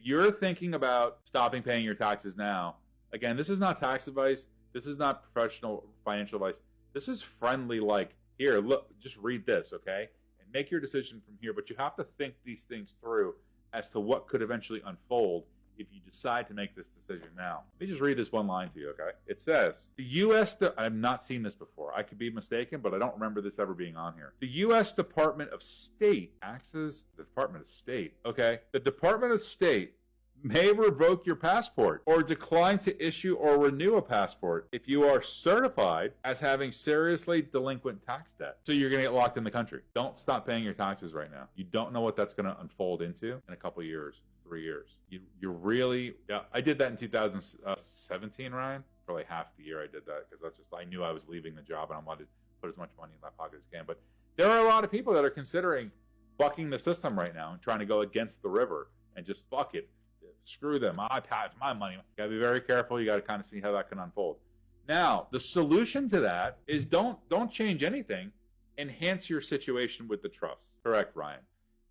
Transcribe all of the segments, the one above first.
you're thinking about stopping paying your taxes now, again, this is not tax advice. This is not professional financial advice. This is friendly, like, here, look, just read this, okay? And make your decision from here. But you have to think these things through as to what could eventually unfold if you decide to make this decision now. Let me just read this one line to you, okay? It says, the U.S. I've not seen this before. I could be mistaken, but I don't remember this ever being on here. The U.S. Department of State, taxes, the Department of State, okay? The Department of State may revoke your passport or decline to issue or renew a passport if you are certified as having seriously delinquent tax debt. So you're going to get locked in the country. Don't stop paying your taxes right now. You don't know what that's going to unfold into in a couple of years, 3 years. You're really, yeah, I did that in 2017, Ryan. For like half the year I did that because I knew I was leaving the job and I wanted to put as much money in my pocket as I can. But there are a lot of people that are considering bucking the system right now and trying to go against the river and just fuck it. Screw them. It's my money. You got to be very careful. You got to kind of see how that can unfold. Now, the solution to that is don't change anything. Enhance your situation with the trust. Correct, Ryan.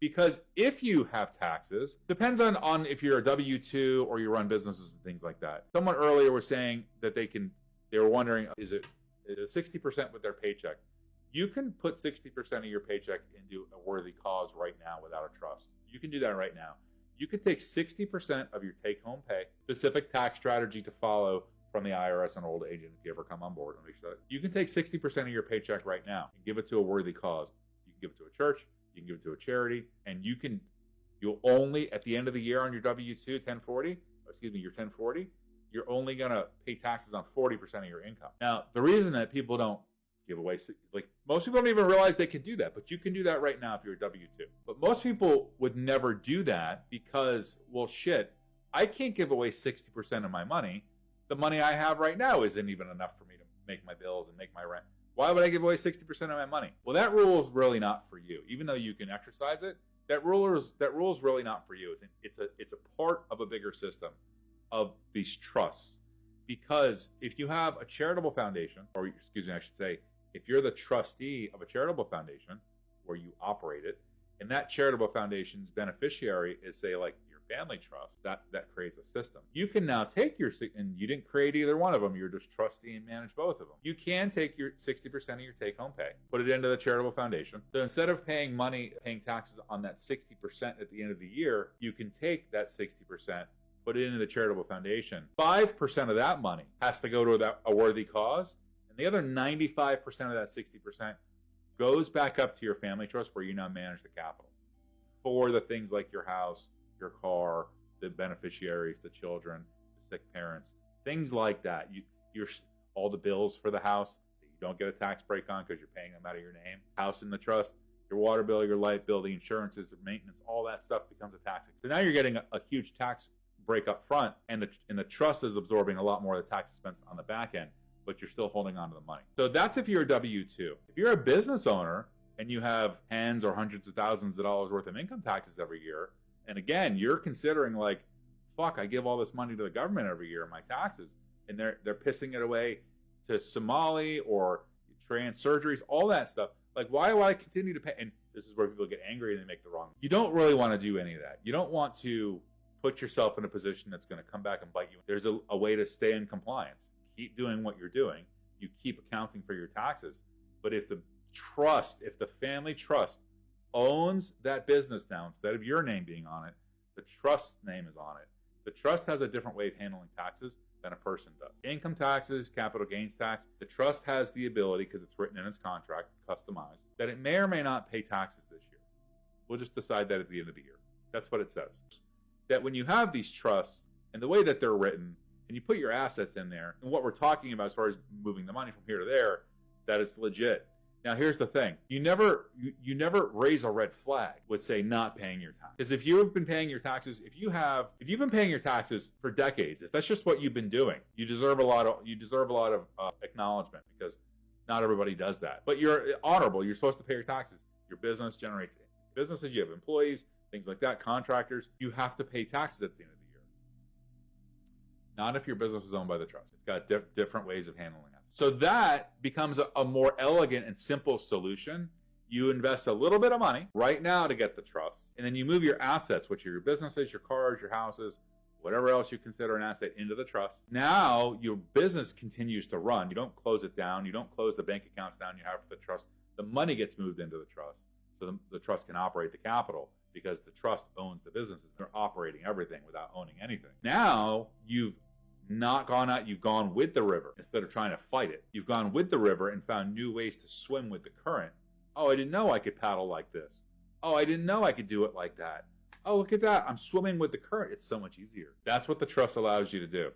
Because if you have taxes, depends on if you're a W-2 or you run businesses and things like that. Someone earlier was saying that they were wondering, is it 60% with their paycheck? You can put 60% of your paycheck into a worthy cause right now without a trust. You can do that right now. You could take 60% of your take-home pay, specific tax strategy to follow from the IRS and old agent if you ever come on board. You can take 60% of your paycheck right now and give it to a worthy cause. You can give it to a church, you can give it to a charity, and you'll only, at the end of the year on your W-2, your 1040, you're only going to pay taxes on 40% of your income. Now, the reason that people don't give away, like most people don't even realize they can do that, but you can do that right now if you're a W-2. But most people would never do that because, well, shit, I can't give away 60% of my money. The money I have right now isn't even enough for me to make my bills and make my rent. Why would I give away 60% of my money? Well, that rule is really not for you. Even though you can exercise it, that rule is really not for you. It's a part of a bigger system of these trusts. Because if you have a charitable foundation, or excuse me, I should say, if you're the trustee of a charitable foundation where you operate it, and that charitable foundation's beneficiary is, say, like your family trust, that creates a system. You can now take and you didn't create either one of them, you're just trustee and manage both of them. You can take your 60% of your take-home pay, put it into the charitable foundation. So instead of paying taxes on that 60% at the end of the year, you can take that 60%, put it into the charitable foundation. 5% of that money has to go to a worthy cause, and the other 95% of that 60% goes back up to your family trust where you now manage the capital for the things like your house, your car, the beneficiaries, the children, the sick parents, things like that. All the bills for the house that you don't get a tax break on because you're paying them out of your name, house in the trust, your water bill, your light bill, the insurances, the maintenance, all that stuff becomes a tax. So now you're getting a huge tax break up front, and the trust is absorbing a lot more of the tax expense on the back end, but you're still holding on to the money. So that's if you're a W-2. If you're a business owner and you have tens or hundreds of thousands of dollars worth of income taxes every year, and again, you're considering like, fuck, I give all this money to the government every year in my taxes, and they're pissing it away to Somali or trans surgeries, all that stuff. Like, why do I continue to pay? And this is where people get angry and they make the wrong. You don't really want to do any of that. You don't want to put yourself in a position that's going to come back and bite you. There's a way to stay in compliance. Keep doing what you're doing. You keep accounting for your taxes. But if the family trust owns that business now, instead of your name being on it, the trust's name is on it. The trust has a different way of handling taxes than a person does. Income taxes, capital gains tax, the trust has the ability, because it's written in its contract, customized, that it may or may not pay taxes this year. We'll just decide that at the end of the year. That's what it says. That when you have these trusts and the way that they're written, and you put your assets in there, and what we're talking about as far as moving the money from here to there, that it's legit. Now, here's the thing. You never raise a red flag with, say, not paying your tax. Because if you've been paying your taxes, if you've been paying your taxes for decades, if that's just what you've been doing, you deserve a lot of acknowledgement, because not everybody does that. But you're honorable. You're supposed to pay your taxes. Your business generates businesses. You have employees, things like that, contractors. You have to pay taxes at the end of the year. Not if your business is owned by the trust. It's got different ways of handling that. So that becomes a more elegant and simple solution. You invest a little bit of money right now to get the trust, and then you move your assets, which are your businesses, your cars, your houses, whatever else you consider an asset, into the trust. Now your business continues to run. You don't close it down. You don't close the bank accounts down you have for the trust. The money gets moved into the trust, so the trust can operate the capital because the trust owns the businesses. They're operating everything without owning anything. Now you've not gone out, you've gone with the river instead of trying to fight it. You've gone with the river and found new ways to swim with the current. Oh, I didn't know I could paddle like this. Oh, I didn't know I could do it like that. Oh, look at that. I'm swimming with the current. It's so much easier. That's what the trust allows you to do.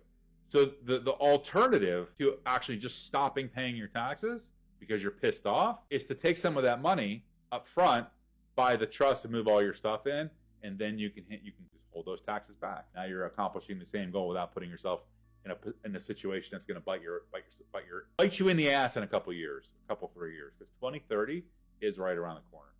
So the alternative to actually just stopping paying your taxes because you're pissed off is to take some of that money up front, buy the trust and move all your stuff in, and then you can just hold those taxes back. Now you're accomplishing the same goal without putting yourself in a situation that's going to bite you in the ass in a couple years, 3 years, because 2030 is right around the corner.